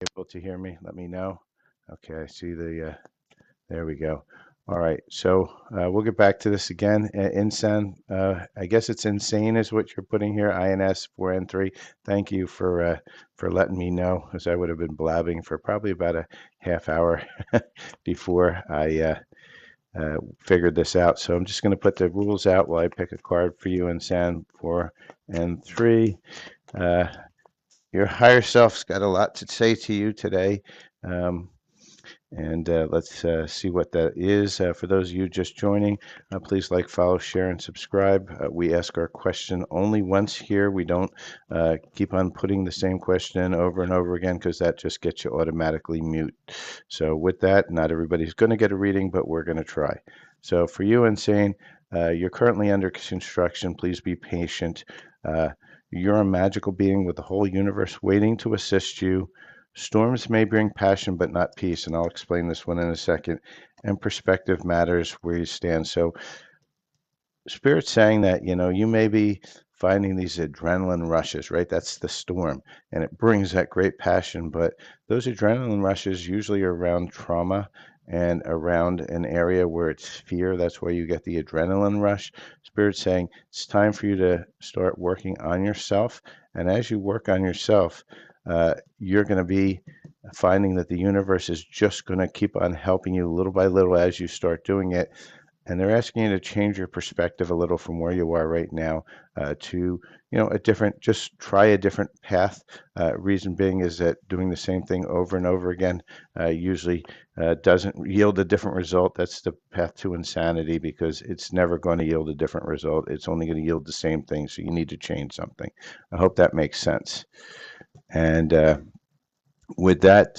Able to hear me? Let me know. Okay, I see there we go. All right, so we'll get back to this again. Insan, I guess it's insane is what you're putting here. INS 4N3. Thank you for letting me know, as I would have been blabbing for probably about a half hour before I figured this out. So I'm just going to put the rules out while I pick a card for you, Insan 4N3. Uh, your higher self's got a lot to say to you today. Um, and let's see what that is. For those of you just joining, please like, follow, share, and subscribe. We ask our question only once here. We don't keep on putting the same question over and over again because that just gets you automatically mute. So with that, not everybody's going to get a reading, but we're going to try. So for you, Insane, you're currently under construction. Please be patient. Uh, you're a magical being with the whole universe waiting to assist you. Storms may bring passion, but not peace, and I'll explain this one in a second. And perspective matters where you stand. So, Spirit's saying that, you may be finding these adrenaline rushes, right? That's the storm, and it brings that great passion. But those adrenaline rushes usually are around trauma and around an area where it's fear. That's why you get the adrenaline rush. Spirit's saying it's time for you to start working on yourself. And as you work on yourself, you're going to be finding that the universe is just going to keep on helping you little by little as you start doing it. And they're asking you to change your perspective a little from where you are right now to, a different, just try a different path. Reason being is that doing the same thing over and over again usually doesn't yield a different result. That's the path to insanity because it's never going to yield a different result. It's only going to yield the same thing. So you need to change something. I hope that makes sense. And with that,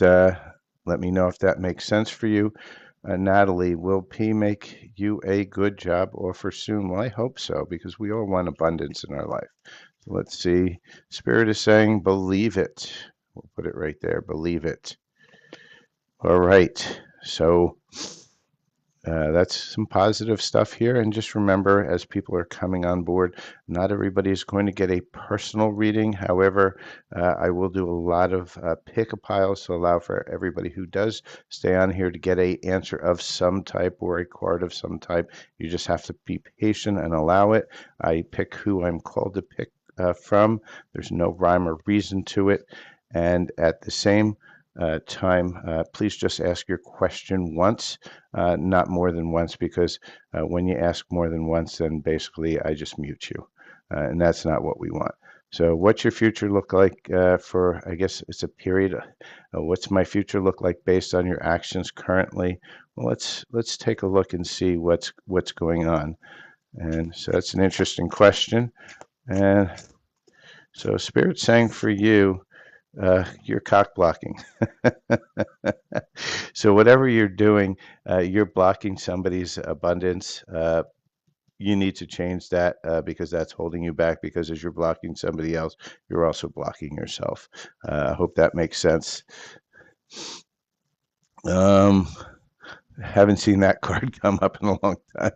let me know if that makes sense for you. Natalie, will P make you a good job offer soon? Well, I hope so, because we all want abundance in our life. So let's see. Spirit is saying, believe it. We'll put it right there. Believe it. All right. So that's some positive stuff here. And just remember, as people are coming on board, not everybody is going to get a personal reading. However, I will do a lot of pick-a-piles to allow for everybody who does stay on here to get a answer of some type or a card of some type. You just have to be patient and allow it. I pick who I'm called to pick from. There's no rhyme or reason to it. And at the same time, please just ask your question once, not more than once, because when you ask more than once, then basically I just mute you, and that's not what we want. So, what's your future look like for? I guess it's a period. What's my future look like based on your actions currently? Well, let's take a look and see what's going on. And so that's an interesting question. And so, Spirit's saying for you, you're cock blocking. So whatever you're doing, you're blocking somebody's abundance. You need to change that because that's holding you back. Because as you're blocking somebody else, you're also blocking yourself. I hope that makes sense. Um, haven't seen that card come up in a long time.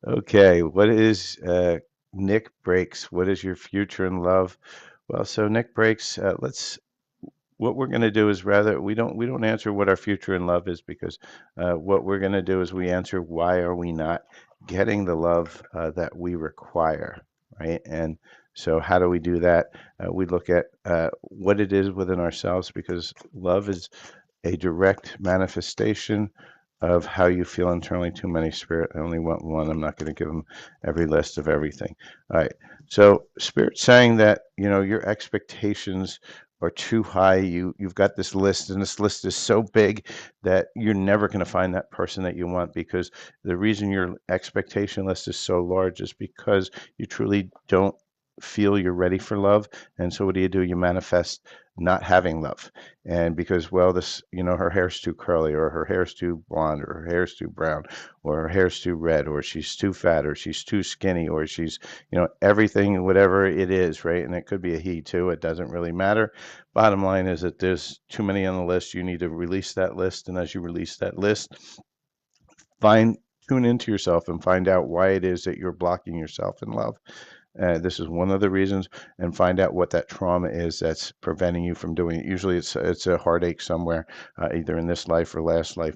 Okay, what is Nick Breaks? What is your future in love? Well, so Nick Breaks, let's what we're going to do is rather we don't answer what our future in love is because what we're going to do is we answer why are we not getting the love that we require, right? And so how do we do that? We look at what it is within ourselves because love is a direct manifestation of how you feel internally. Too many, Spirit. I only want one. I'm not going to give them every list of everything. All right. So Spirit saying that, your expectations are too high. You've got this list, and this list is so big that you're never going to find that person that you want because the reason your expectation list is so large is because you truly don't feel you're ready for love. And so what do? You manifest not having love. And because, well, this, her hair's too curly, or her hair's too blonde, or her hair's too brown, or her hair's too red, or she's too fat, or she's too skinny, or she's, everything, whatever it is, right? And it could be a he too. It doesn't really matter. Bottom line is that there's too many on the list. You need to release that list. And as you release that list, tune into yourself and find out why it is that you're blocking yourself in love. This is one of the reasons, and find out what that trauma is that's preventing you from doing it. Usually it's a heartache somewhere, either in this life or last life,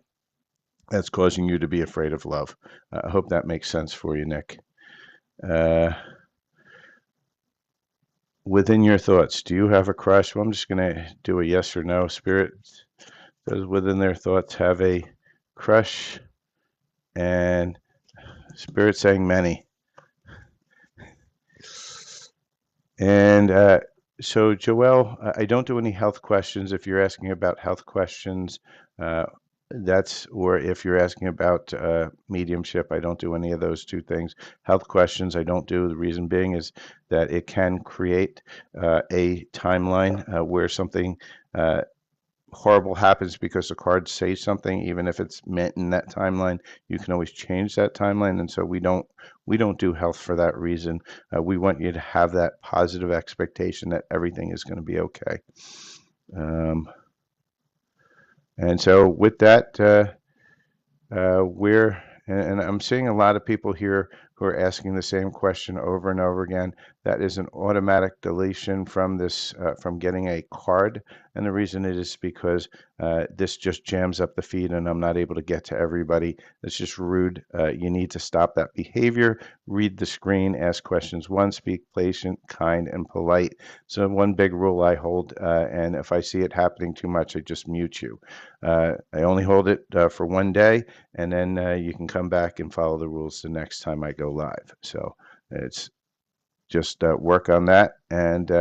that's causing you to be afraid of love. I hope that makes sense for you, Nick. Uh, within your thoughts, do you have a crush? Well, I'm just going to do a yes or no. Spirit does within their thoughts have a crush? And Spirit saying many. And so, Joelle, I don't do any health questions. If you're asking about health questions, uh, or if you're asking about mediumship, I don't do any of those two things. Health questions, I don't do. The reason being is that it can create a timeline where something horrible happens because the cards say something, even if it's meant in that timeline. You can always change that timeline, and so we don't do health for that reason. We want you to have that positive expectation that everything is going to be okay. And so with that, and I'm seeing a lot of people here who are asking the same question over and over again. That is an automatic deletion from this, from getting a card. And the reason it is because this just jams up the feed and I'm not able to get to everybody. It's just rude. You need to stop that behavior. Read the screen, ask questions once, be patient, kind, and polite. So one big rule I hold, and if I see it happening too much, I just mute you. I only hold it for one day, and then you can come back and follow the rules the next time I go live. So it's just work on that, and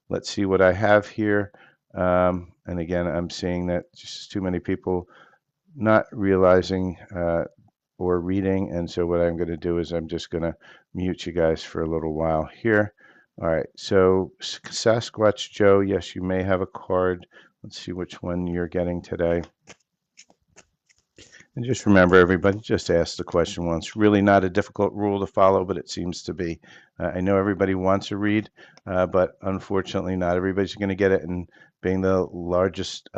let's see what I have here. And again, I'm seeing that just too many people not realizing or reading, and so what I'm going to do is I'm just going to mute you guys for a little while here. All right, so Sasquatch Joe, yes, you may have a card. Let's see which one you're getting today. And just remember, everybody, just ask the question once. Really not a difficult rule to follow, but it seems to be. I know everybody wants to read, but unfortunately, not everybody's going to get it. And being the largest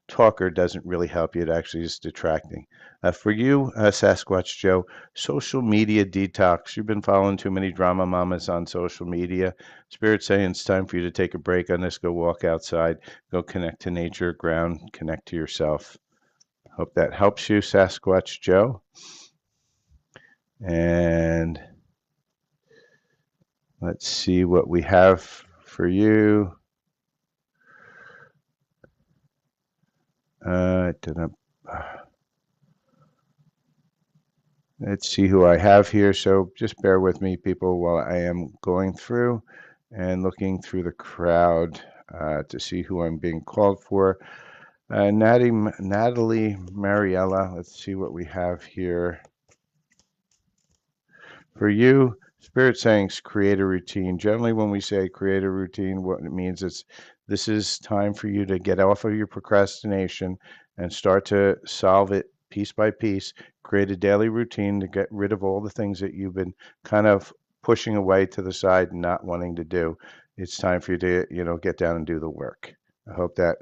talker doesn't really help you. It actually is detracting. For you, Sasquatch Joe, social media detox. You've been following too many drama mamas on social media. Spirit saying it's time for you to take a break on this. Go walk outside. Go connect to nature, ground, connect to yourself. Hope that helps you, Sasquatch Joe. And let's see what we have for you. Let's see who I have here. So just bear with me, people, while I am going through and looking through the crowd to see who I'm being called for. Natalie Mariella, let's see what we have here. For you, Spirit saying create a routine. Generally, when we say create a routine, what it means is this is time for you to get off of your procrastination and start to solve it piece by piece. Create a daily routine to get rid of all the things that you've been kind of pushing away to the side and not wanting to do. It's time for you to, get down and do the work. I hope that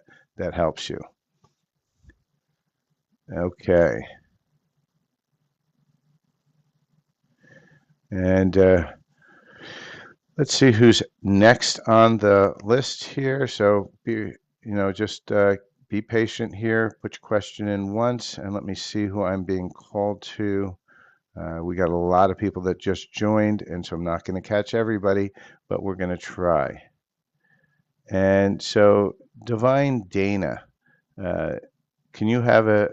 helps you. Okay. And let's see who's next on the list here. So just be patient here. Put your question in once, and let me see who I'm being called to. We got a lot of people that just joined, and so I'm not going to catch everybody, but we're going to try. And so, Divine Dana, can you have an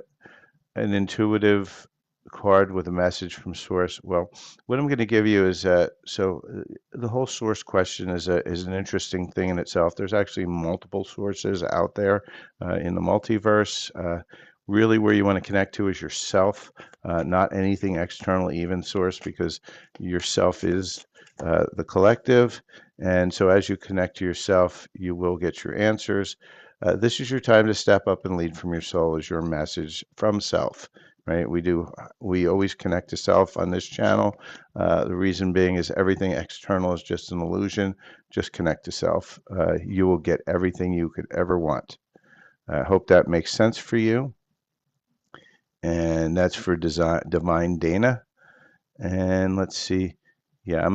intuitive card with a message from source? Well, what I'm going to give you is the whole source question is an interesting thing in itself. There's actually multiple sources out there in the multiverse. Really, where you want to connect to is yourself, not anything external, even source, because yourself is the collective. And so as you connect to yourself, you will get your answers. This is your time to step up and lead from your soul is your message from self, right? We always connect to self on this channel. The reason being is everything external is just an illusion. Just connect to self. You will get everything you could ever want. I hope that makes sense for you. And that's for Divine Dana. And let's see. Yeah,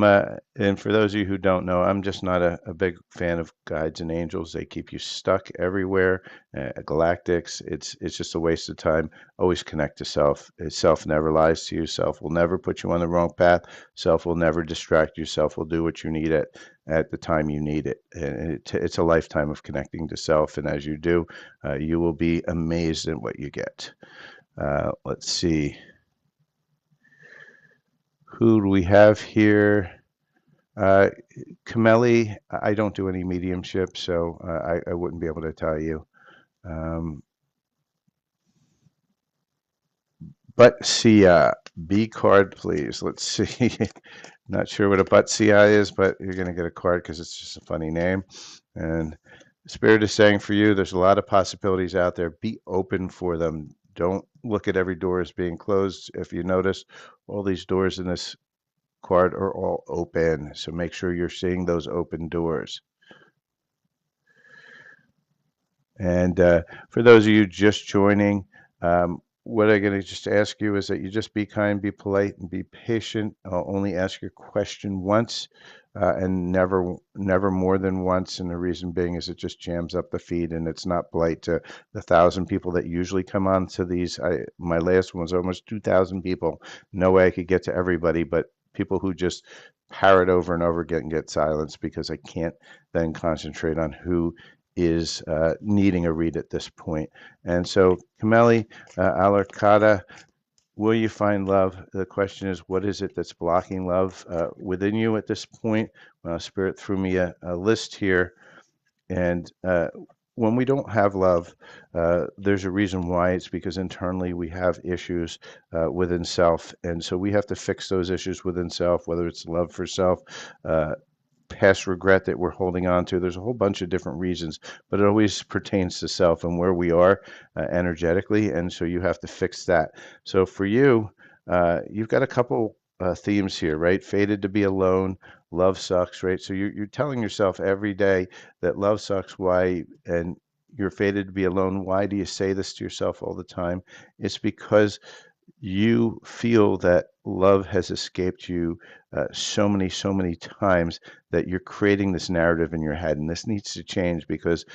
and for those of you who don't know, I'm just not a big fan of guides and angels. They keep you stuck everywhere. Galactics, it's just a waste of time. Always connect to self. Self never lies to you. Self will never put you on the wrong path. Self will never distract you. Self will do what you need at the time you need it. And it's a lifetime of connecting to self. And as you do, you will be amazed at what you get. Let's see. Who do we have here? Uh, Camelli, I don't do any mediumship, so I wouldn't be able to tell you. Um, but Sia, B card, please. Let's see. Not sure what a but Sia is, but you're going to get a card because it's just a funny name. And Spirit is saying for you, there's a lot of possibilities out there. Be open for them. Don't look at every door as being closed. If you notice, all these doors in this card are all open. So make sure you're seeing those open doors. And for those of you just joining, what I'm going to just ask you is that you just be kind, be polite, and be patient. I'll only ask your question once and never more than once. And the reason being is it just jams up the feed, and it's not polite to the 1,000 people that usually come on to these. My last one was almost 2,000 people. No way I could get to everybody, but people who just parrot over and over again and get silenced because I can't then concentrate on who is needing a read at this point. And so, Kameli, Alarcada, will you find love? The question is, what is it that's blocking love within you at this point? Spirit threw me a list here, and when we don't have love, there's a reason why. It's because internally we have issues within self, and so we have to fix those issues within self, whether it's love for self, uh, past regret that we're holding on to. There's a whole bunch of different reasons, but it always pertains to self and where we are energetically. And so you have to fix that. So for you, you've got a couple themes here, right? Fated to be alone, love sucks, right? So you're telling yourself every day that love sucks. Why? And you're fated to be alone. Why do you say this to yourself all the time? It's because you feel that love has escaped you so many times that you're creating this narrative in your head. And this needs to change because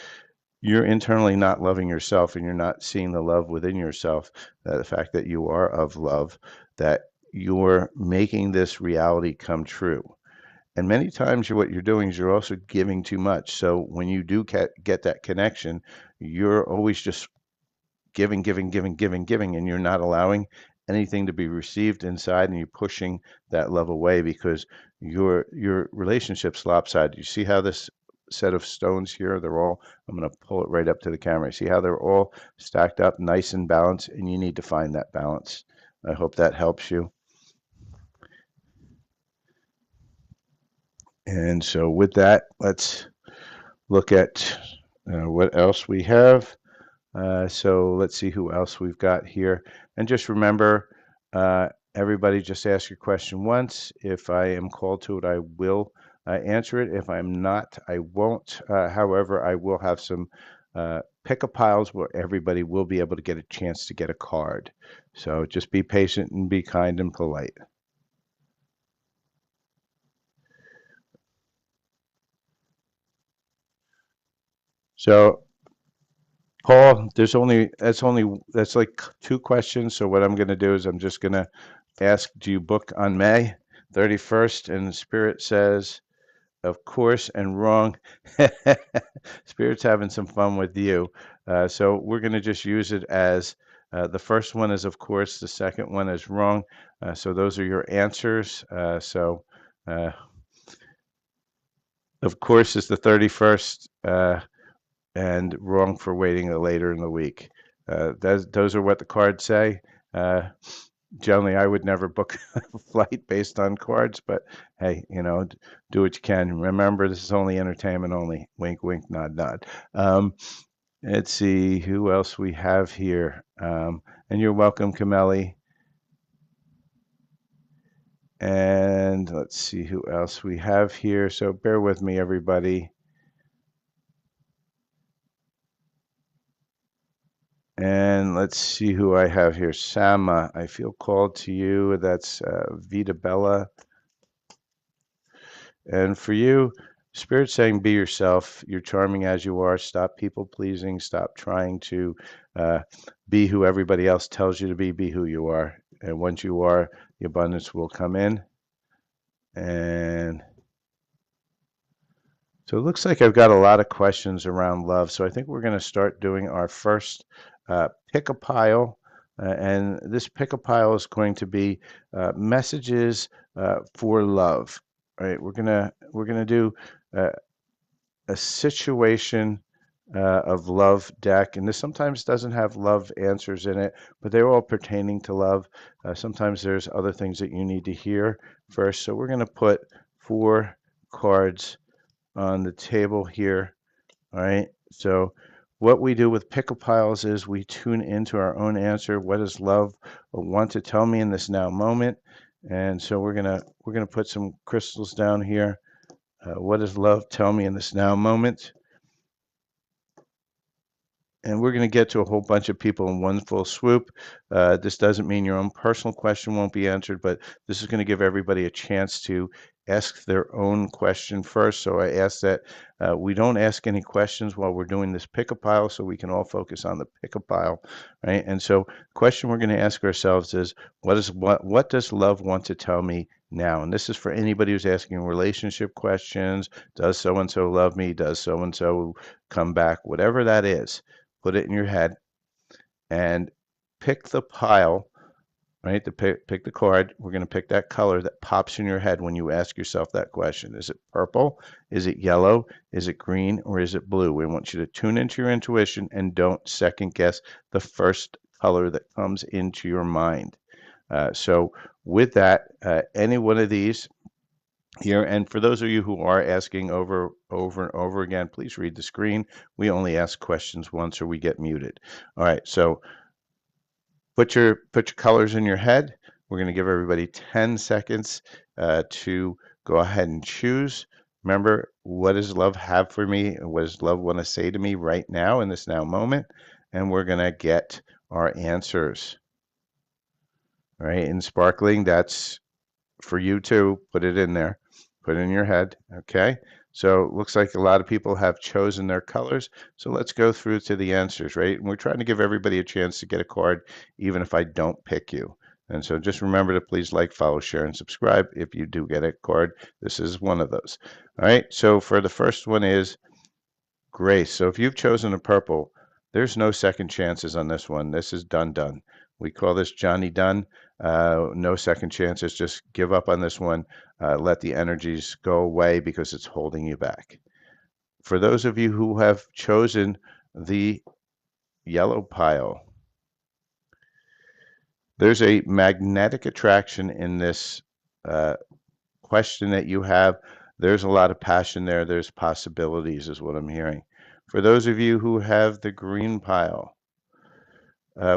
you're internally not loving yourself and you're not seeing the love within yourself. The fact that you are of love, that you're making this reality come true. And many times what you're doing is you're also giving too much. So when you do get that connection, you're always just giving, giving, giving, giving, giving, and you're not allowing anything to be received inside, and you're pushing that love away because your relationship's lopsided. You see how this set of stones here, they're all, I'm going to pull it right up to the camera. See how they're all stacked up nice and balanced, and you need to find that balance. I hope that helps you. And so with that, let's look at what else we have. So let's see who else we've got here. And just remember, everybody just ask your question once. If I am called to it, I will answer it. If I'm not, I won't. However, I will have some pick-a piles where everybody will be able to get a chance to get a card. So just be patient and be kind and polite. So Paul, that's like two questions. So what I'm going to do is I'm just going to ask, do you book on May 31st? And Spirit says, of course, and wrong. Spirit's having some fun with you. So we're going to just use it as the first one is, of course, the second one is wrong. So those are your answers. Uh, of course, is the 31st. And wrong for waiting later in the week. Those are what the cards say. Uh, Generally, I would never book a flight based on cards, but hey, do what you can. Remember, this is only entertainment only. Wink, wink, nod, nod. Let's see who else we have here. And you're welcome, Kameli. And let's see who else we have here. So bear with me, everybody. And let's see who I have here. Sama, I feel called to you. That's Vita Bella. And for you, Spirit's saying be yourself. You're charming as you are. Stop people pleasing. Stop trying to uh, be who everybody else tells you to be. Be who you are. And once you are, the abundance will come in. And so it looks like I've got a lot of questions around love. So I think we're going to start doing our first pick a pile. And this pick a pile is going to be messages for love. All right, we're gonna do uh, a situation of love deck, and this sometimes doesn't have love answers in it, but they're all pertaining to love. Sometimes there's other things that you need to hear first. So we're going to put 4 cards on the table here. All right. So what we do with pickle piles is we tune into our own answer. What does love want to tell me in this now moment? And so we're gonna put some crystals down here. What does love tell me in this now moment? And we're going to get to a whole bunch of people in one full swoop. This doesn't mean your own personal question won't be answered, but this is going to give everybody a chance to ask their own question first. So I ask that we don't ask any questions while we're doing this pick a pile so we can all focus on the pick a pile, right? And so the question we're going to ask ourselves is, what does love want to tell me now? And this is for anybody who's asking relationship questions. Does so-and-so love me? Does so-and-so come back? Whatever that is, put it in your head and pick the pile, right? Pick the card. We're going to pick that color that pops in your head when you ask yourself that question. Is it purple? Is it yellow? Is it green? Or is it blue? We want you to tune into your intuition and don't second guess the first color that comes into your mind. So with that, any one of these here, and for those of you who are asking over and over again, please read the screen. We only ask questions once or we get muted. All right, so put your colors in your head. We're going to give everybody 10 seconds to go ahead and choose. Remember, what does love have for me? What does love want to say to me right now in this now moment? And we're going to get our answers. All right, in sparkling, that's for you too. Put it in there. Put it in your head. Okay. So it looks like a lot of people have chosen their colors. So let's go through to the answers, right? And we're trying to give everybody a chance to get a card, even if I don't pick you. And so just remember to please like, follow, share, and subscribe. If you do get a card, this is one of those. All right. So for the first one is Grace. So if you've chosen a purple, there's no second chances on this one. This is done. We call this Johnny Done. No second chances. Just give up on this one. Let the energies go away because it's holding you back. For those of you who have chosen the yellow pile, there's a magnetic attraction in this question that you have. There's a lot of passion there. There's possibilities, is what I'm hearing. For those of you who have the green pile,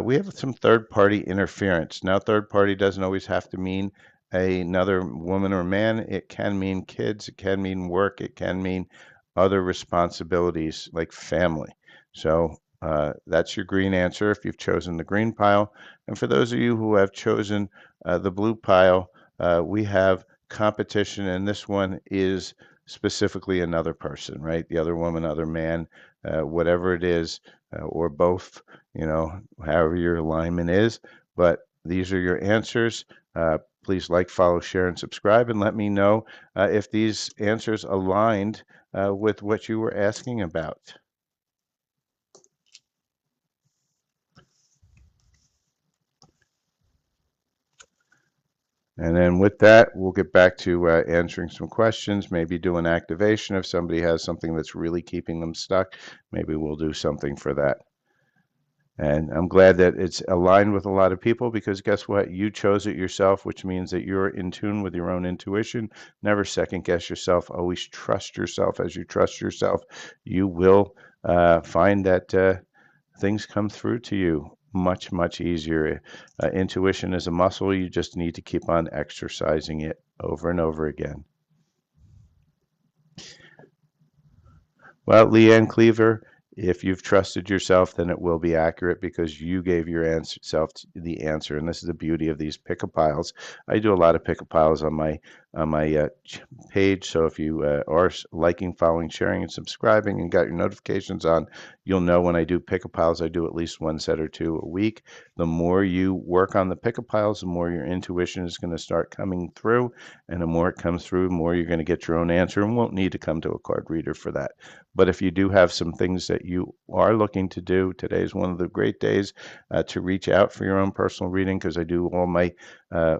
we have some third-party interference. Now, third party doesn't always have to mean another woman or man. It can mean kids. It can mean work. It can mean other responsibilities like family. So that's your green answer if you've chosen the green pile. And for those of you who have chosen the blue pile, we have competition, and this one is specifically another person, right? The other woman, other man, whatever it is, or both, however your alignment is. But these are your answers. Please like, follow, share, and subscribe, and let me know if these answers aligned with what you were asking about. And then with that, we'll get back to answering some questions, maybe do an activation if somebody has something that's really keeping them stuck. Maybe we'll do something for that. And I'm glad that it's aligned with a lot of people because guess what? You chose it yourself, which means that you're in tune with your own intuition. Never second guess yourself. Always trust yourself. As you trust yourself, you will find that things come through to you much easier. Intuition is a muscle. You just need to keep on exercising it over and over again. Well, Leanne Cleaver, if you've trusted yourself, then it will be accurate because you gave your self the answer. And this is the beauty of these pick-a-piles. I do a lot of pick-a-piles on my on my page. So if you are liking, following, sharing, and subscribing and got your notifications on, you'll know when I do pick-a-piles. I do at least one set or two a week. The more you work on the pick-a-piles, the more your intuition is going to start coming through. And the more it comes through, the more you're going to get your own answer and won't need to come to a card reader for that. But if you do have some things that you are looking to do, today is one of the great days to reach out for your own personal reading, because I do all my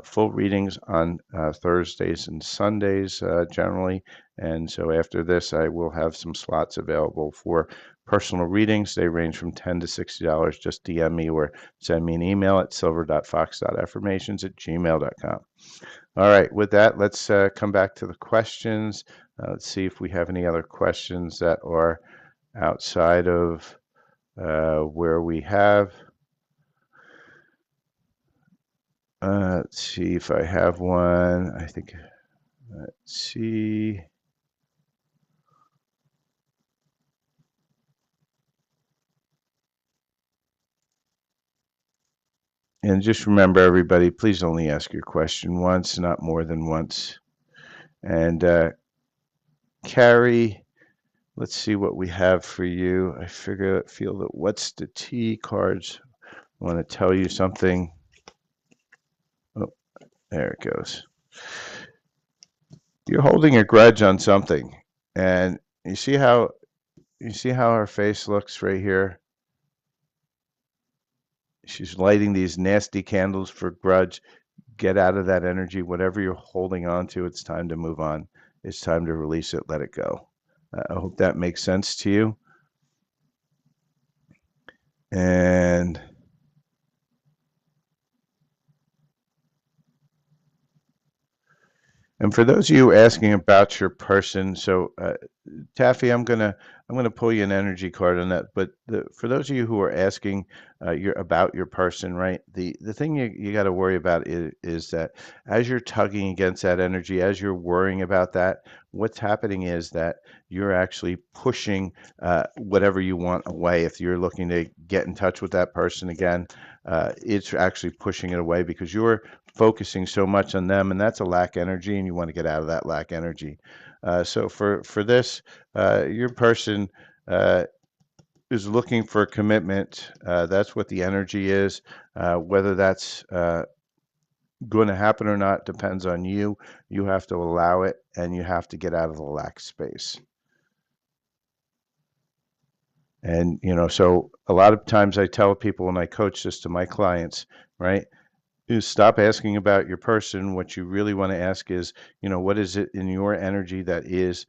full readings on Thursdays and Sundays generally. And so after this, I will have some slots available for personal readings. They range from $10 to $60. Just DM me or send me an email at silver.fox.affirmations@gmail.com. All right, with that, let's come back to the questions. Let's see if we have any other questions that are outside of where we have. Let's see if I have one. I think, let's see. And just remember, everybody, please only ask your question once, not more than once. And Carrie, let's see what we have for you. I feel that what's the T cards want to tell you something. Oh, there it goes. You're holding a grudge on something, and you see how her face looks right here. She's lighting these nasty candles for grudge. Get out of that energy. Whatever you're holding on to, it's time to move on. It's time to release it, let it go. I hope that makes sense to you. And for those of you asking about your person, so Taffy, I'm gonna pull you an energy card on that. But for those of you who are asking about your person, right? The thing you got to worry about is that as you're tugging against that energy, as you're worrying about that, what's happening is that you're actually pushing whatever you want away. If you're looking to get in touch with that person again, it's actually pushing it away because you're focusing so much on them, and that's a lack energy, and you want to get out of that lack energy. So for this, your person is looking for commitment. That's what the energy is. Whether that's going to happen or not depends on you. You have to allow it, and you have to get out of the lack space. And so a lot of times I tell people when I coach this to my clients, right? Is stop asking about your person. What you really want to ask is, what is it in your energy that is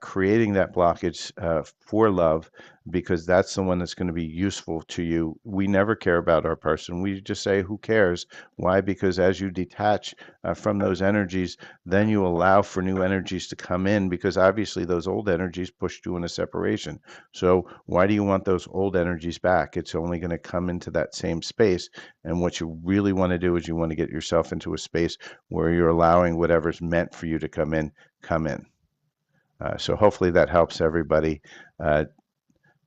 creating that blockage for love? Because that's the one that's going to be useful to you. We never care about our person. We just say, who cares? Why? Because as you detach from those energies, then you allow for new energies to come in, because obviously those old energies pushed you in a separation. So why do you want those old energies back? It's only going to come into that same space. And what you really want to do is you want to get yourself into a space where you're allowing whatever's meant for you to come in, come in. So hopefully that helps everybody.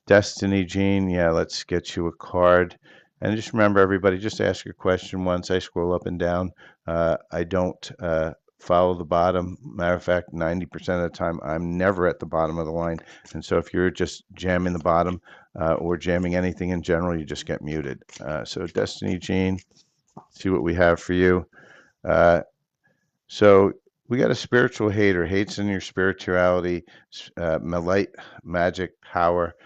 Destiny Jean, yeah, let's get you a card. And just remember, everybody, just ask your question once. I scroll up and down. I don't follow the bottom. Matter of fact, 90% of the time, I'm never at the bottom of the line. And so if you're just jamming the bottom or jamming anything in general, you just get muted. So Destiny Jean, see what we have for you. So we got a spiritual hater, hates in your spirituality, light, magic, power.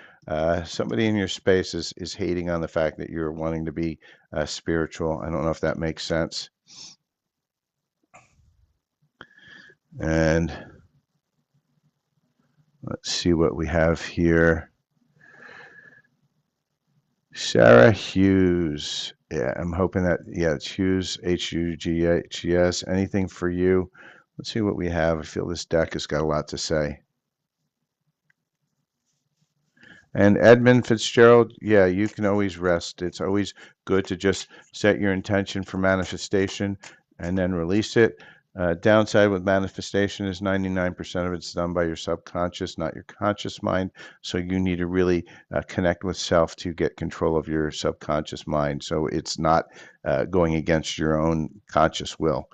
Somebody in your space is hating on the fact that you're wanting to be spiritual. I don't know if that makes sense. And let's see what we have here. Sarah Hughes. Yeah, I'm hoping that, yeah, it's Hughes, Hughes. Anything for you? Let's see what we have. I feel this deck has got a lot to say. And Edmund Fitzgerald, yeah, you can always rest. It's always good to just set your intention for manifestation and then release it. Downside with manifestation is 99% of it's done by your subconscious, not your conscious mind. So you need to really connect with self to get control of your subconscious mind. So it's not going against your own conscious will.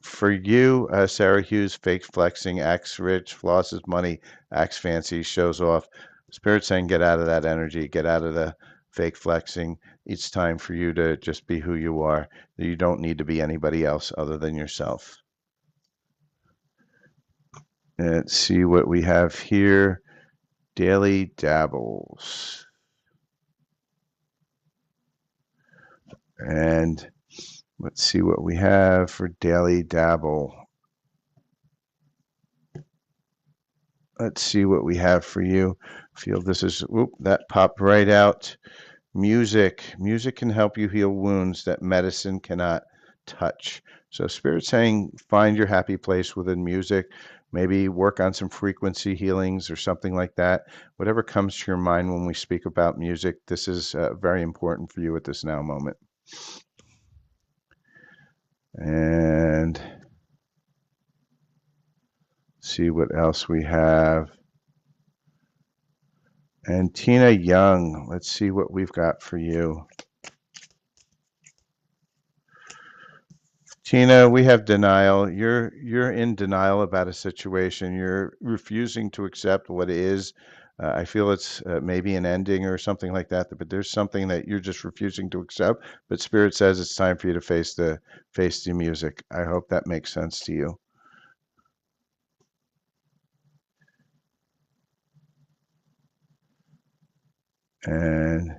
For you, Sarah Hughes, fake flexing, acts rich, flosses money, acts fancy, shows off. Spirit saying get out of that energy, get out of the fake flexing. It's time for you to just be who you are. You don't need to be anybody else other than yourself. Let's see what we have here. Daily dabbles. And let's see what we have for daily dabble. Let's see what we have for you. Feel this is, whoop, that popped right out. Music. Music can help you heal wounds that medicine cannot touch. So Spirit's saying find your happy place within music. Maybe work on some frequency healings or something like that. Whatever comes to your mind when we speak about music, this is very important for you at this now moment. And see what else we have. And Tina Young, let's see what we've got for you. Tina, we have denial. You're in denial about a situation. You're refusing to accept what is. I feel it's maybe an ending or something like that, but there's something that you're just refusing to accept. But Spirit says it's time for you to face the music. I hope that makes sense to you. And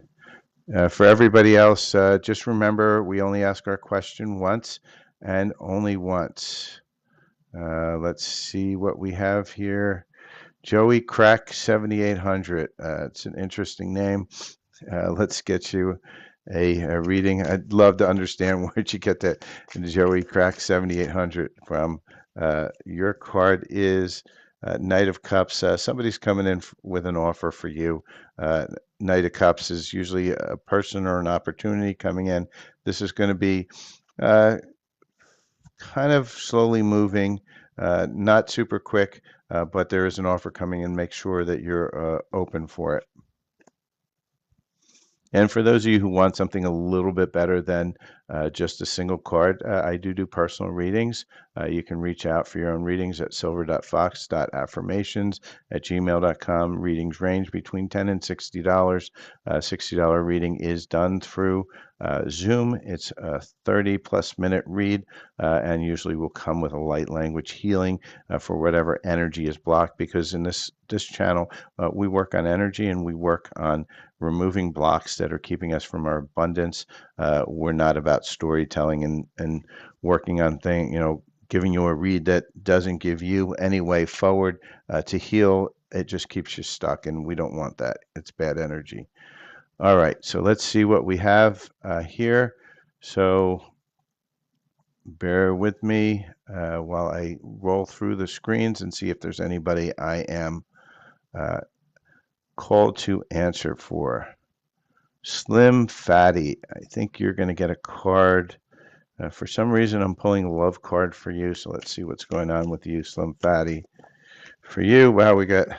for everybody else, just remember we only ask our question once and only once. Let's see what we have here. Joey Crack 7800. It's an interesting name. Let's get you a reading. I'd love to understand where'd you get that Joey Crack 7800 from. Your card is Knight of Cups. Somebody's coming in with an offer for you. Knight of Cups is usually a person or an opportunity coming in. This is going to be uh, kind of slowly moving, not super quick, but there is an offer coming in. Make sure that you're open for it. And for those of you who want something a little bit better than just a single card, I do personal readings. You can reach out for your own readings at silver.fox.affirmations@gmail.com. Readings range between $10 and $60. $60 reading is done through Zoom. It's a 30-plus minute read and usually will come with a light language healing for whatever energy is blocked, because in this channel, we work on energy and we work on removing blocks that are keeping us from our abundance. We're not about storytelling and working on things, giving you a read that doesn't give you any way forward to heal. It just keeps you stuck, and we don't want that. It's bad energy. All right, so let's see what we have here. So bear with me while I roll through the screens and see if there's anybody I am called to answer for. Slim Fatty, I think you're going to get a card. For some reason, I'm pulling a love card for you, so let's see what's going on with you, Slim Fatty. For you, wow, we got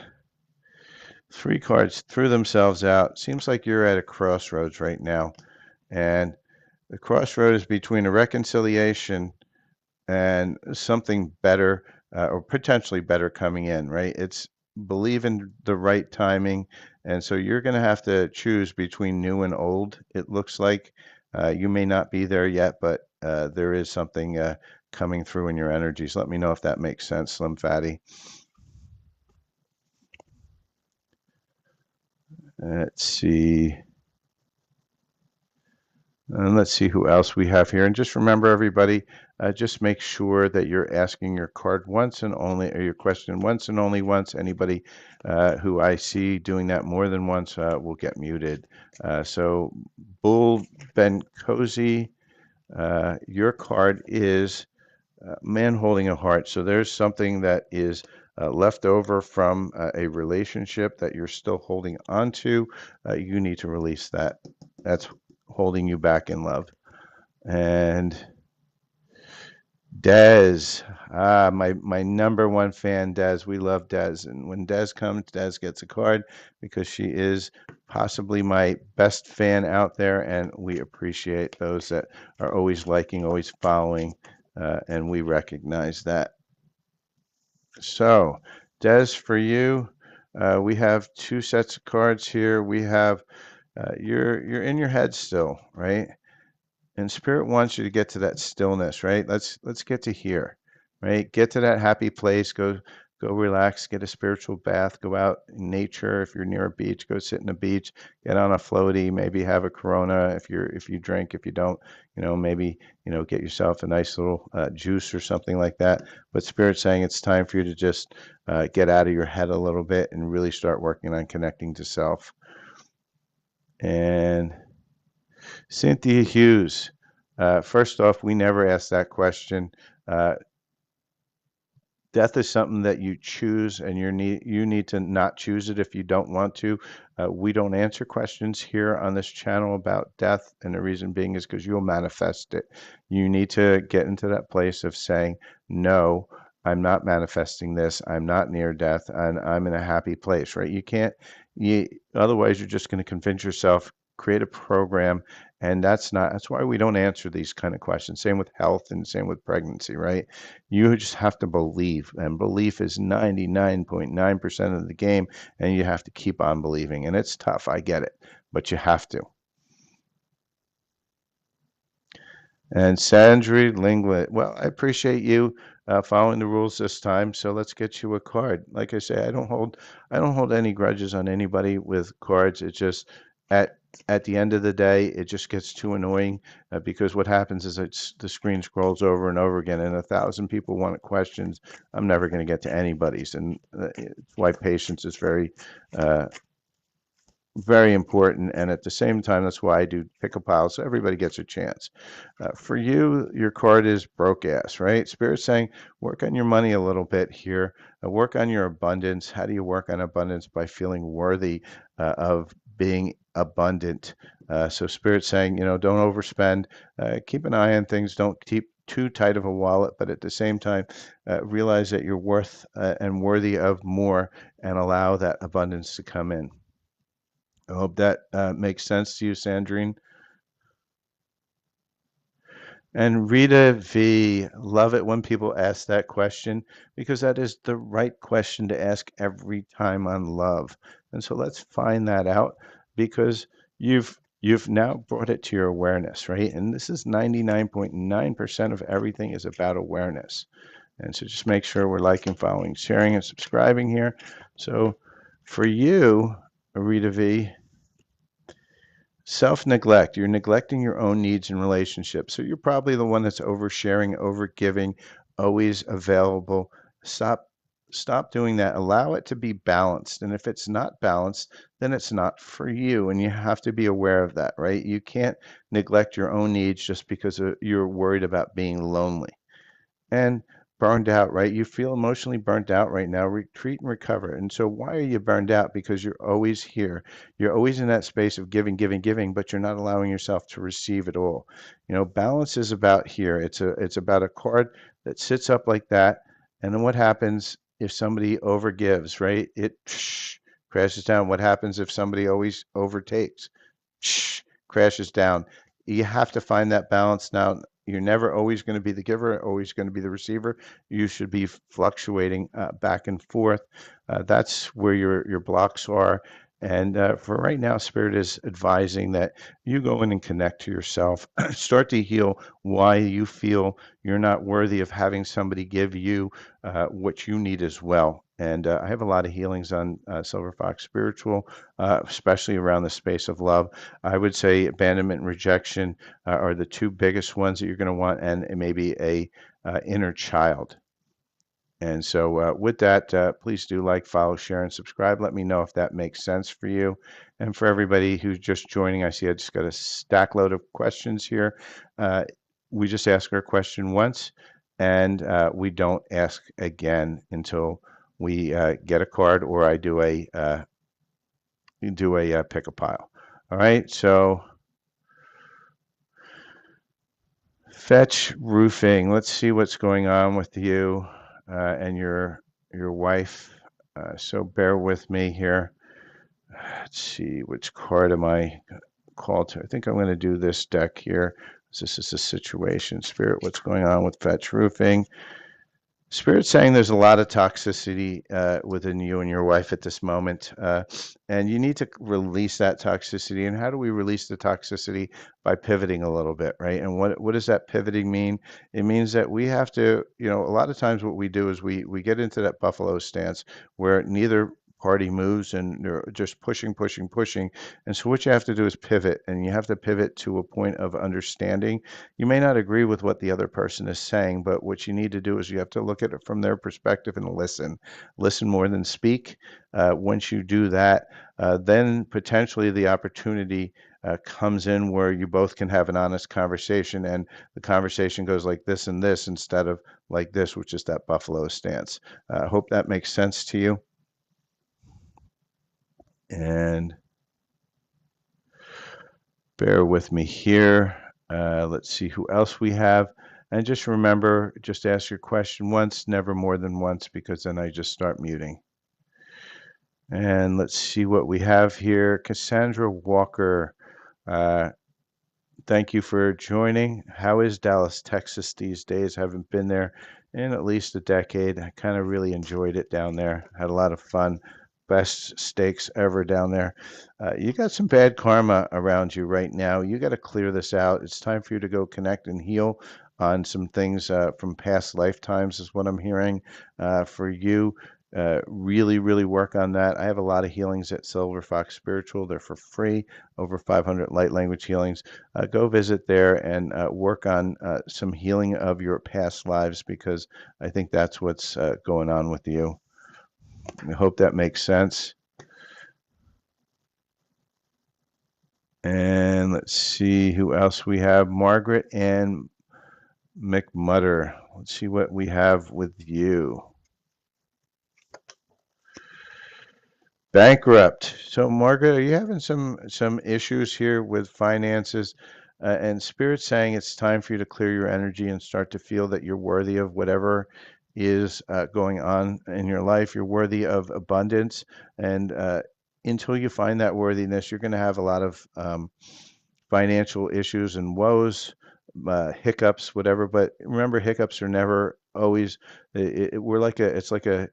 3 cards threw themselves out. Seems like you're at a crossroads right now, and the crossroad is between a reconciliation and something better or potentially better coming in, right? It's believe in the right timing. And so you're going to have to choose between new and old. It looks like you may not be there yet, but there is something coming through in your energies. Let me know if that makes sense, Slim Fatty. Let's see. And let's see who else we have here. And just remember, everybody, just make sure that you're asking your card once and only, or your question once and only once. Anybody who I see doing that more than once will get muted. So, Bull Ben Cozy, your card is Man Holding a Heart. So there's something that is left over from a relationship that you're still holding on to. You need to release that. That's holding you back in love. And Des, my number one fan, Des. We love Des, and when Des comes, Des gets a card because she is possibly my best fan out there, and we appreciate those that are always liking, always following, and we recognize that. So, Des, for you, we have two sets of cards here. We have you're in your head still, right? And spirit wants you to get to that stillness, right? Let's get to here, right? Get to that happy place. Go relax, get a spiritual bath, go out in nature. If you're near a beach, go sit in the beach, get on a floaty, maybe have a Corona if you drink. If you don't, maybe, get yourself a nice little juice or something like that. But spirit's saying it's time for you to just get out of your head a little bit and really start working on connecting to self. And Cynthia Hughes. First off, we never asked that question. Uh, Death is something that you choose, and you need to not choose it if you don't want to. We don't answer questions here on this channel about death, and the reason being is because you'll manifest it. You need to get into that place of saying, no, I'm not manifesting this. I'm not near death, and I'm in a happy place, right? You can't, you, otherwise you're just going to convince yourself, create a program, and that's why we don't answer these kind of questions. Same with health and same with pregnancy, right? You just have to believe, and belief is 99.9% of the game, and you have to keep on believing. And it's tough, I get it, but you have to. And Sandri Linglet, well, I appreciate you following the rules this time. So let's get you a card. Like I say, I don't hold any grudges on anybody with cards. It's just at at the end of the day, it just gets too annoying because what happens is the screen scrolls over and over again, and 1,000 people want questions. I'm never going to get to anybody's, and it's why patience is uh, very important. And at the same time, that's why I do pick a pile so everybody gets a chance. For you, your card is broke ass, right? Spirit's saying work on your money a little bit here, work on your abundance. How do you work on abundance? By feeling worthy of being abundant. So Spirit's saying, don't overspend, keep an eye on things, don't keep too tight of a wallet, but at the same time, realize that you're worth and worthy of more and allow that abundance to come in. I hope that makes sense to you, Sandrine. And Rita V, love it when people ask that question because that is the right question to ask every time on love. And so let's find that out because you've now brought it to your awareness, right? And this is 99.9% of everything is about awareness. And so just make sure we're liking, following, sharing, and subscribing here. So for you, Rita V, self-neglect. You're neglecting your own needs and relationships. So you're probably the one that's oversharing, overgiving, always available. Stop stop doing that. Allow it to be balanced. And if it's not balanced, then it's not for you. And you have to be aware of that, right? You can't neglect your own needs just because you're worried about being lonely and burned out, right? You feel emotionally burnt out right now. Retreat and recover. And so, why are you burned out? Because you're always here. You're always in that space of giving, giving, giving, but you're not allowing yourself to receive it all. Balance is about here. It's about a card that sits up like that. And then what happens if somebody overgives, right? It crashes down. What happens if somebody always overtakes? Crashes down. You have to find that balance now. You're never always going to be the giver, always going to be the receiver. You should be fluctuating back and forth. That's where your blocks are. And for right now, Spirit is advising that you go in and connect to yourself, start to heal why you feel you're not worthy of having somebody give you what you need as well. And I have a lot of healings on Silver Fox Spiritual, especially around the space of love. I would say abandonment and rejection are the two biggest ones that you're going to want, and maybe a inner child. And so, with that, please do like, follow, share, and subscribe. Let me know if that makes sense for you. And for everybody who's just joining, I see I just got a stack load of questions here. We just ask our question once, and we don't ask again until we get a card or I do a pick a pile. All right, so Fetch Roofing. Let's see what's going on with you and your wife. So bear with me here. Let's see, which card am I called to? I think I'm going to do this deck here. This is a situation. Spirit, what's going on with Fetch Roofing? Spirit's saying there's a lot of toxicity within you and your wife at this moment, and you need to release that toxicity. And how do we release the toxicity? By pivoting a little bit, right? And what does that pivoting mean? It means that we have to, a lot of times what we do is we get into that buffalo stance where neither party moves and they're just pushing, pushing, pushing. And so what you have to do is pivot, and you have to pivot to a point of understanding. You may not agree with what the other person is saying, but what you need to do is you have to look at it from their perspective and listen. Listen more than speak. Once you do that, then potentially the opportunity comes in where you both can have an honest conversation, and the conversation goes like this and this instead of like this, which is that buffalo stance. I hope that makes sense to you. And bear with me here. Let's see who else we have. And just remember, just ask your question once, never more than once, because then I just start muting. And let's see what we have here. Cassandra Walker, uh, thank you for joining. How is Dallas, Texas these days? Haven't been there in at least a decade. I kind of really enjoyed it down there. Had a lot of fun. Best steaks ever down there. You got some bad karma around you right now. You got to clear this out. It's time for you to go connect and heal on some things from past lifetimes, is what I'm hearing for you. Really, really work on that. I have a lot of healings at Silver Fox Spiritual. They're for free, over 500 light language healings. Go visit there and work on some healing of your past lives, because I think that's what's going on with you. I hope that makes sense. And let's see who else we have. Margaret and McMutter. Let's see what we have with you. Bankrupt. So, Margaret, are you having some issues here with finances? And Spirit's saying it's time for you to clear your energy and start to feel that you're worthy of whatever is going on in your life. You're worthy of abundance, and until you find that worthiness, you're going to have a lot of financial issues and woes, hiccups, whatever. But remember, hiccups are never always. We're like it's like a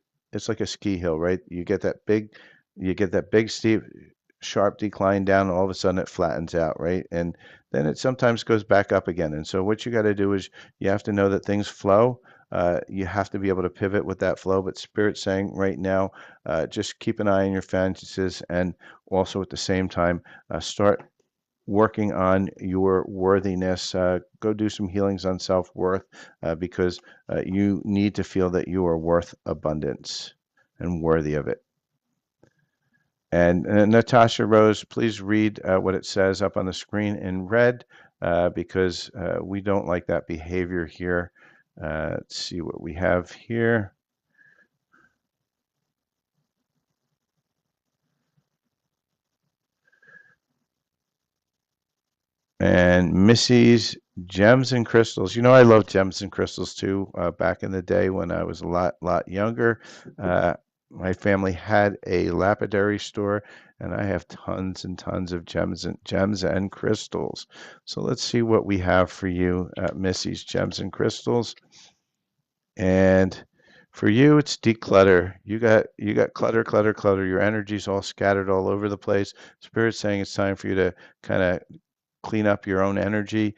ski hill, right? You get that big steep, sharp decline down, and all of a sudden it flattens out, right? And then it sometimes goes back up again. And so what you got to do is you have to know that things flow. You have to be able to pivot with that flow. But Spirit's saying right now, just keep an eye on your finances, and also at the same time, start working on your worthiness. Go do some healings on self-worth, because you need to feel that you are worth abundance and worthy of it. And Natasha Rose, please read what it says up on the screen in red, because we don't like that behavior here. Let's see what we have here. And Missy's Gems and Crystals. You know, I love gems and crystals too. Back in the day when I was a lot younger, my family had a lapidary store, and I have tons and tons of gems and crystals. So let's see what we have for you at Missy's Gems and Crystals. And for you, it's declutter. You got clutter, clutter, clutter. Your energy's all scattered all over the place. Spirit's saying it's time for you to kind of clean up your own energy.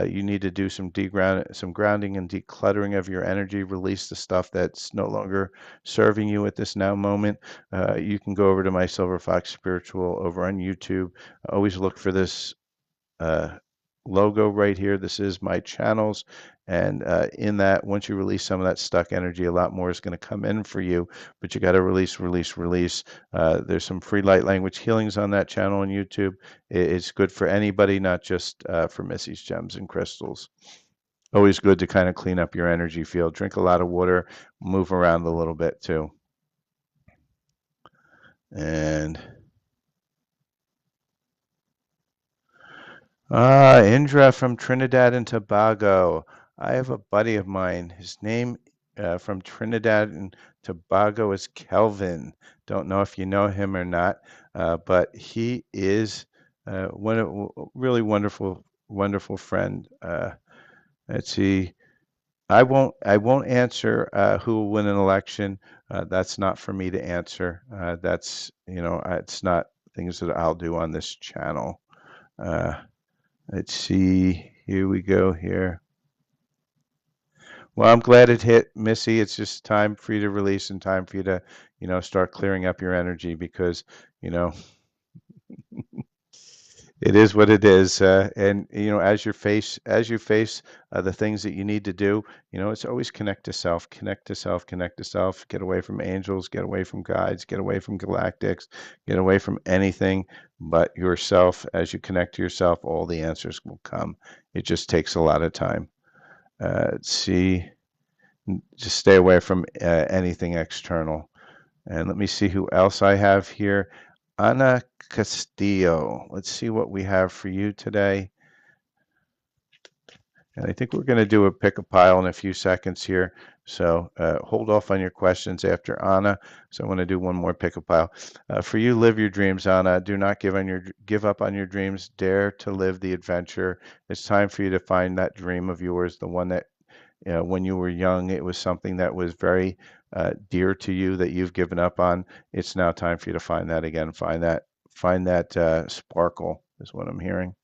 You need to do some grounding and decluttering of your energy. Release the stuff that's no longer serving you at this now moment. You can go over to my Silver Fox Spiritual over on YouTube. Always look for this uh, logo right here. This is my channels. And in that, once you release some of that stuck energy, a lot more is going to come in for you. But you got to release, release, release. There's some free light language healings on that channel on YouTube. It's good for anybody, not just for Missy's Gems and Crystals. Always good to kind of clean up your energy field. Drink a lot of water, move around a little bit too. And Indra from Trinidad and Tobago. I have a buddy of mine. His name from Trinidad and Tobago is Kelvin. Don't know if you know him or not, but he is really wonderful, wonderful friend. Let's see. I won't answer who will win an election. That's not for me to answer. That's, it's not things that I'll do on this channel. Uh, let's see. Here we go here. Well, I'm glad it hit, Missy. It's just time for you to release and time for you to, start clearing up your energy because, you know, it is what it is, and as you face the things that you need to do, it's always connect to self, connect to self, connect to self. Get away from angels, get away from guides, get away from galactics, get away from anything but yourself. As you connect to yourself, all the answers will come. It just takes a lot of time. Let's see, just stay away from anything external. And let me see who else I have here. Ana Castillo. Let's see what we have for you today. And I think we're going to do a pick a pile in a few seconds here. So hold off on your questions after Anna. So I want to do one more pick a pile. For you, live your dreams, Anna. Do not give up on your dreams. Dare to live the adventure. It's time for you to find that dream of yours, the one that when you were young, it was something that was very dear to you that you've given up on. It's now time for you to find that again. Find that sparkle is what I'm hearing.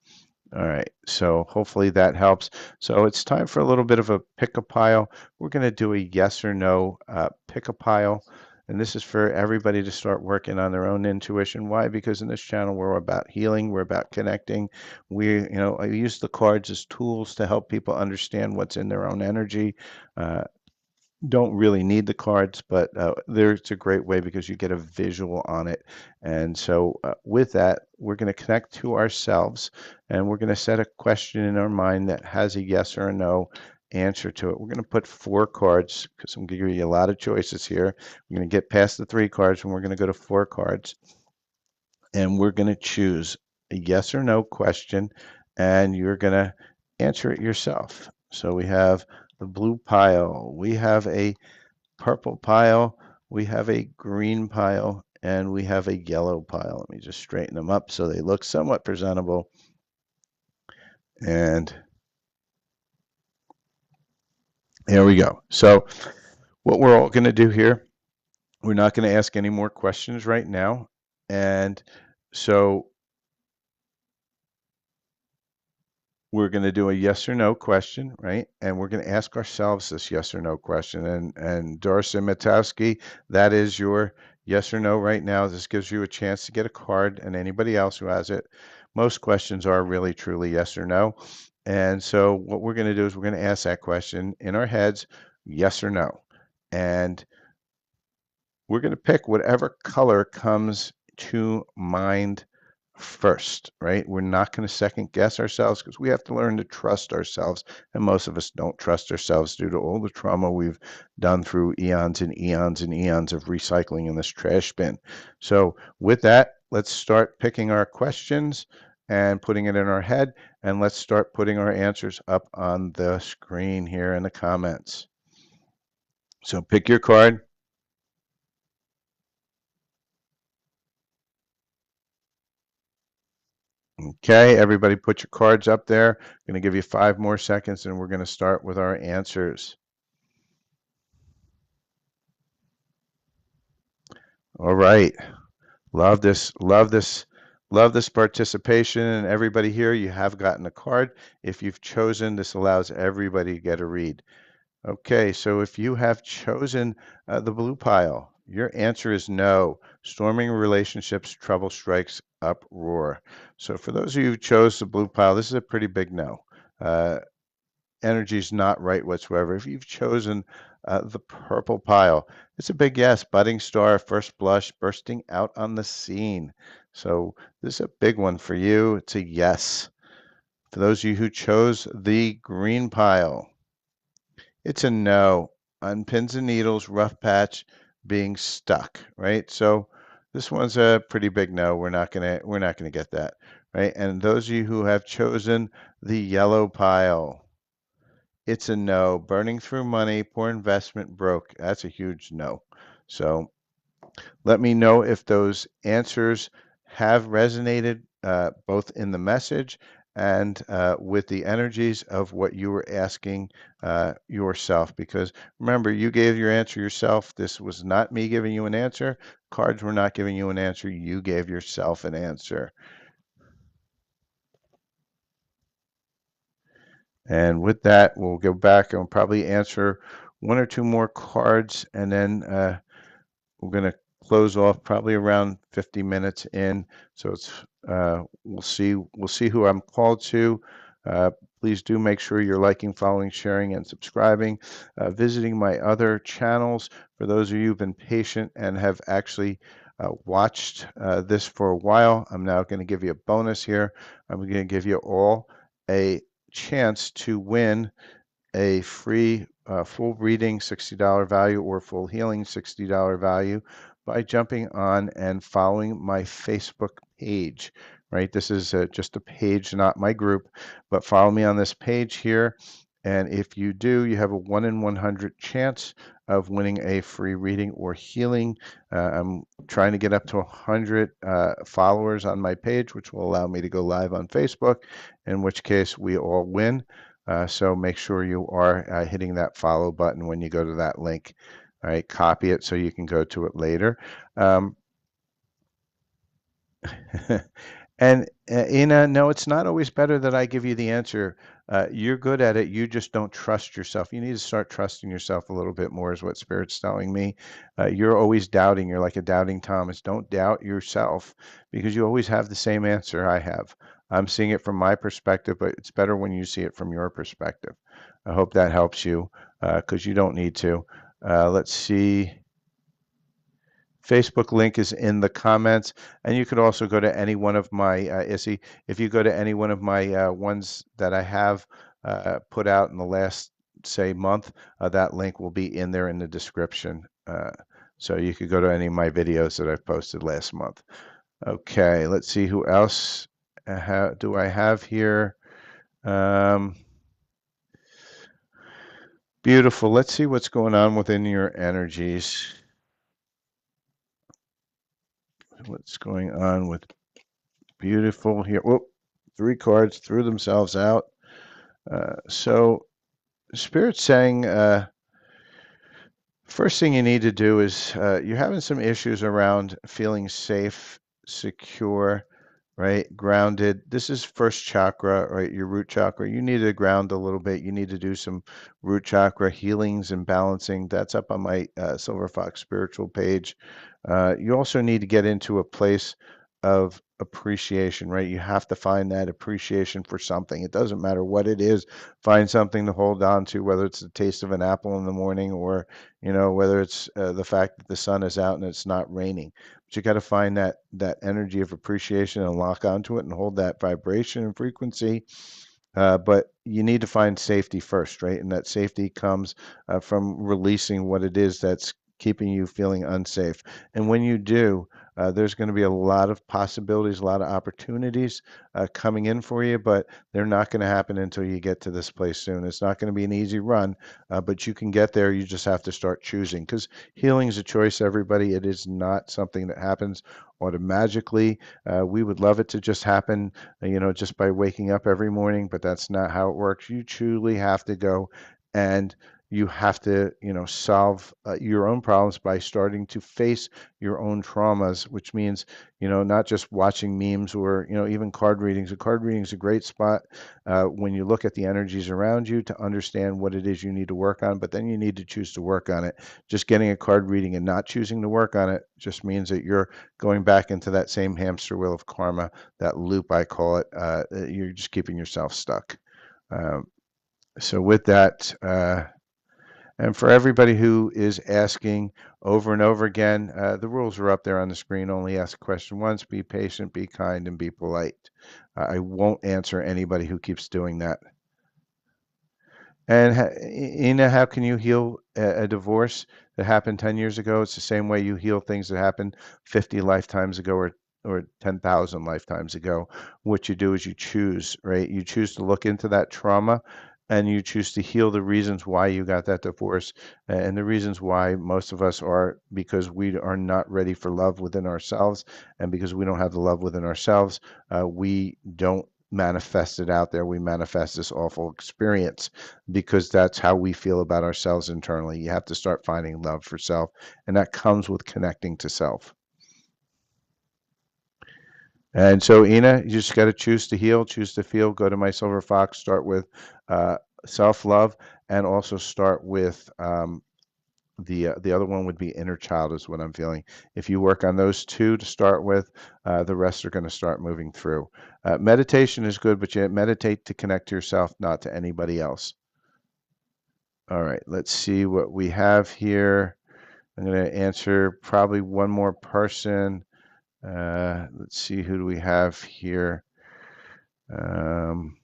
All right, so hopefully that helps. So it's time for a little bit of a pick a pile. We're going to do a yes or no pick a pile. And this is for everybody to start working on their own intuition. Why? Because in this channel, we're about healing, we're about connecting. I use the cards as tools to help people understand what's in their own energy. Uh, don't really need the cards, but there's a great way because you get a visual on it. And so with that, we're going to connect to ourselves and we're going to set a question in our mind that has a yes or a no answer to it. We're going to put 4 cards because I'm going to give you a lot of choices here. We're going to get past the 3 cards and we're going to go to 4 cards and we're going to choose a yes or no question and you're going to answer it yourself. So we have the blue pile, we have a purple pile, we have a green pile, and we have a yellow pile. Let me just straighten them up so they look somewhat presentable. And here we go. So what we're all going to do here, we're not going to ask any more questions right now. And so we're going to do a yes or no question, right? And we're going to ask ourselves this yes or no question. And Darcy Matowski, that is your yes or no right now. This gives you a chance to get a card, and anybody else who has it. Most questions are really truly yes or no. And so what we're going to do is we're going to ask that question in our heads, yes or no. And we're going to pick whatever color comes to mind first, right? We're not going to second guess ourselves because we have to learn to trust ourselves. And most of us don't trust ourselves due to all the trauma we've done through eons and eons and eons of recycling in this trash bin. So with that, let's start picking our questions and putting it in our head. And let's start putting our answers up on the screen here in the comments. So pick your card. Okay, everybody put your cards up there. I'm going to give you 5 more seconds and we're going to start with our answers. All right. Love this, love this, love this participation. And everybody here, you have gotten a card. If you've chosen, this allows everybody to get a read. Okay, so if you have chosen the blue pile, your answer is no. Storming relationships, trouble strikes, uproar. So for those of you who chose the blue pile, this is a pretty big no. Energy is not right whatsoever. If you've chosen the purple pile, it's a big yes. Budding star, first blush, bursting out on the scene. So this is a big one for you. It's a yes. For those of you who chose the green pile, it's a no. On pins and needles, rough patch, being stuck, right? So This one's a pretty big no. We're not gonna get that, right? And those of you who have chosen the yellow pile, it's a no. Burning through money, poor investment, broke. That's a huge no. So let me know if those answers have resonated both in the message and with the energies of what you were asking yourself. Because remember, you gave your answer yourself. This was not me giving you an answer. Cards were not giving you an answer. You gave yourself an answer. And with that, we'll go back and probably answer one or two more cards, and then we're going to close off probably around 50 minutes in. So it's we'll see who I'm called to. Uh, Please do make sure you're liking, following, sharing, and subscribing. Visiting my other channels. For those of you who've been patient and have actually watched this for a while, I'm now going to give you a bonus here. I'm going to give you all a chance to win a free full reading $60 value or full healing $60 value by jumping on and following my Facebook page, right? This is just a page, not my group, but follow me on this page here. And if you do, you have a 1 in 100 chance of winning a free reading or healing. I'm trying to get up to 100 followers on my page, which will allow me to go live on Facebook, in which case we all win. So make sure you are hitting that follow button when you go to that link. All right, copy it so you can go to it later. Um, and Ina, no, it's not always better that I give you the answer. You're good at it. You just don't trust yourself. You need to start trusting yourself a little bit more, is what Spirit's telling me. You're always doubting. You're like a doubting Thomas. Don't doubt yourself because you always have the same answer I have. I'm seeing it from my perspective, but it's better when you see it from your perspective. I hope that helps you because you don't need to. Let's see. Facebook link is in the comments, and you could also go to any one of my Issy. If you go to any one of my ones that I have put out in the last, say, month, that link will be in there in the description. So you could go to any of my videos that I've posted last month. Okay, let's see who else do I have here. Um, Beautiful. Let's see what's going on within your energies. What's going on with beautiful here? Whoop, three cards threw themselves out. So Spirit's saying first thing you need to do is you're having some issues around feeling safe, secure, right? Grounded. This is first chakra, right? Your root chakra. You need to ground a little bit. You need to do some root chakra healings and balancing. That's up on my Silver Fox spiritual page. You also need to get into a place of appreciation, right? You have to find that appreciation for something. It doesn't matter what it is. Find something to hold on to, whether it's the taste of an apple in the morning or, whether it's the fact that the sun is out and it's not raining. But you got to find that energy of appreciation and lock onto it and hold that vibration and frequency. But you need to find safety first, right? And that safety comes from releasing what it is that's keeping you feeling unsafe. And when you do, there's going to be a lot of possibilities, a lot of opportunities coming in for you, but they're not going to happen until you get to this place soon. It's not going to be an easy run, but you can get there. You just have to start choosing because healing is a choice, everybody. It is not something that happens automatically. We would love it to just happen, just by waking up every morning, but that's not how it works. You truly have to go and you have to, solve your own problems by starting to face your own traumas, which means, not just watching memes or, even card readings. A card reading is a great spot when you look at the energies around you to understand what it is you need to work on, but then you need to choose to work on it. Just getting a card reading and not choosing to work on it just means that you're going back into that same hamster wheel of karma, that loop, I call it. You're just keeping yourself stuck. Um, so with that, and for everybody who is asking over and over again, the rules are up there on the screen. Only ask a question once, be patient, be kind, and be polite. I won't answer anybody who keeps doing that. And Ina, how can you heal a divorce? that happened 10 years ago. It's the same way you heal things that happened 50 lifetimes ago or 10,000 lifetimes ago. What you do is you choose, right? You choose to look into that trauma and you choose to heal the reasons why you got that divorce. And the reasons why most of us are because we are not ready for love within ourselves. And because we don't have the love within ourselves, we don't manifest it out there. We manifest this awful experience because that's how we feel about ourselves internally. You have to start finding love for self, and that comes with connecting to self. And so, Ina, you just got to choose to heal, choose to feel. Go to My Silver Fox, start with uh, self love, and also start with the other one would be inner child, is what I'm feeling. If you work on those two to start with, the rest are going to start moving through. Meditation is good, but you meditate to connect to yourself, not to anybody else. All right, let's see what we have here. I'm going to answer probably one more person. Let's see, who do we have here? Um,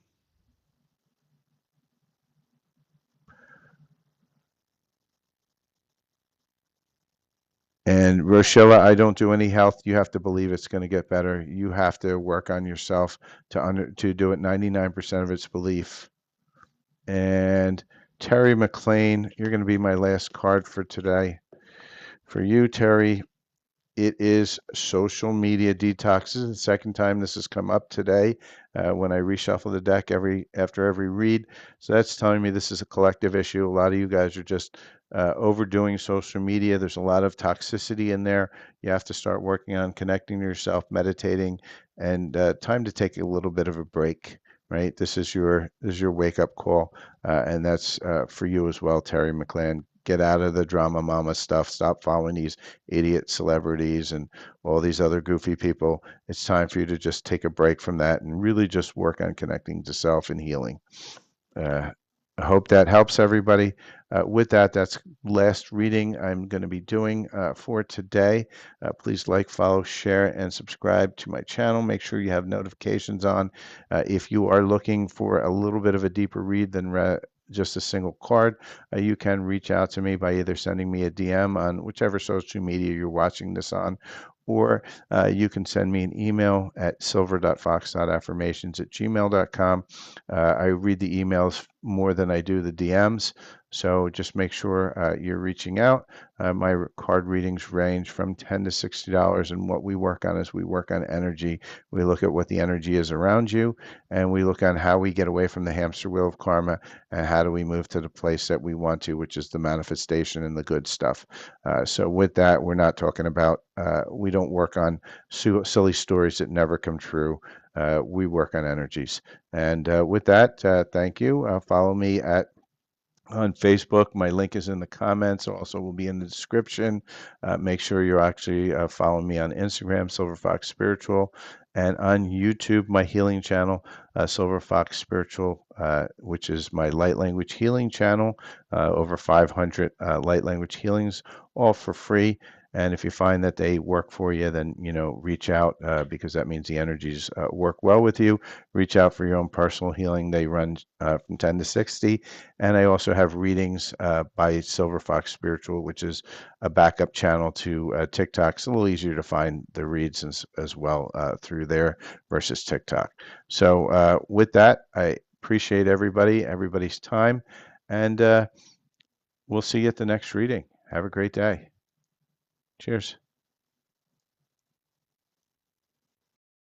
and Rochella, I don't do any health. You have to believe it's going to get better. You have to work on yourself to do it. 99% of it's belief. And Terry McLean, you're going to be my last card for today. For you, Terry, it is social media detox. This is the second time this has come up today when I reshuffle the deck after every read. So that's telling me this is a collective issue. A lot of you guys are just overdoing social media. There's a lot of toxicity in there. You have to start working on connecting to yourself, meditating, and time to take a little bit of a break. Right, this is your wake up call, and that's for you as well, Terry McLean. Get out of the drama mama stuff. Stop following these idiot celebrities and all these other goofy people. It's time for you to just take a break from that and really just work on connecting to self and healing. Uh, I hope that helps everybody. With that, that's last reading I'm going to be doing for today. Please like, follow, share, and subscribe to my channel. Make sure you have notifications on. If you are looking for a little bit of a deeper read than just a single card, you can reach out to me by either sending me a DM on whichever social media you're watching this on, or you can send me an email at silver.fox.affirmations@gmail.com. I read the emails more than I do the DMs, so just make sure you're reaching out. My card readings range from $10 to $60, and what we work on is we work on energy. We look at what the energy is around you, and we look on how we get away from the hamster wheel of karma, and how do we move to the place that we want to, which is the manifestation and the good stuff. So with that, we're not talking about, we don't work on silly stories that never come true. We work on energies. And with that, thank you. Follow me on Facebook. My link is in the comments. Also will be in the description. Make sure you're actually following me on Instagram, Silver Fox Spiritual, and on YouTube, my healing channel, Silver Fox Spiritual, which is my light language healing channel. Over 500 light language healings, all for free. And if you find that they work for you, then reach out because that means the energies work well with you. Reach out for your own personal healing. They run from 10 to 60. And I also have readings by Silver Fox Spiritual, which is a backup channel to TikTok. It's a little easier to find the reads as well through there versus TikTok. So with that, I appreciate everybody's time, and we'll see you at the next reading. Have a great day. Cheers.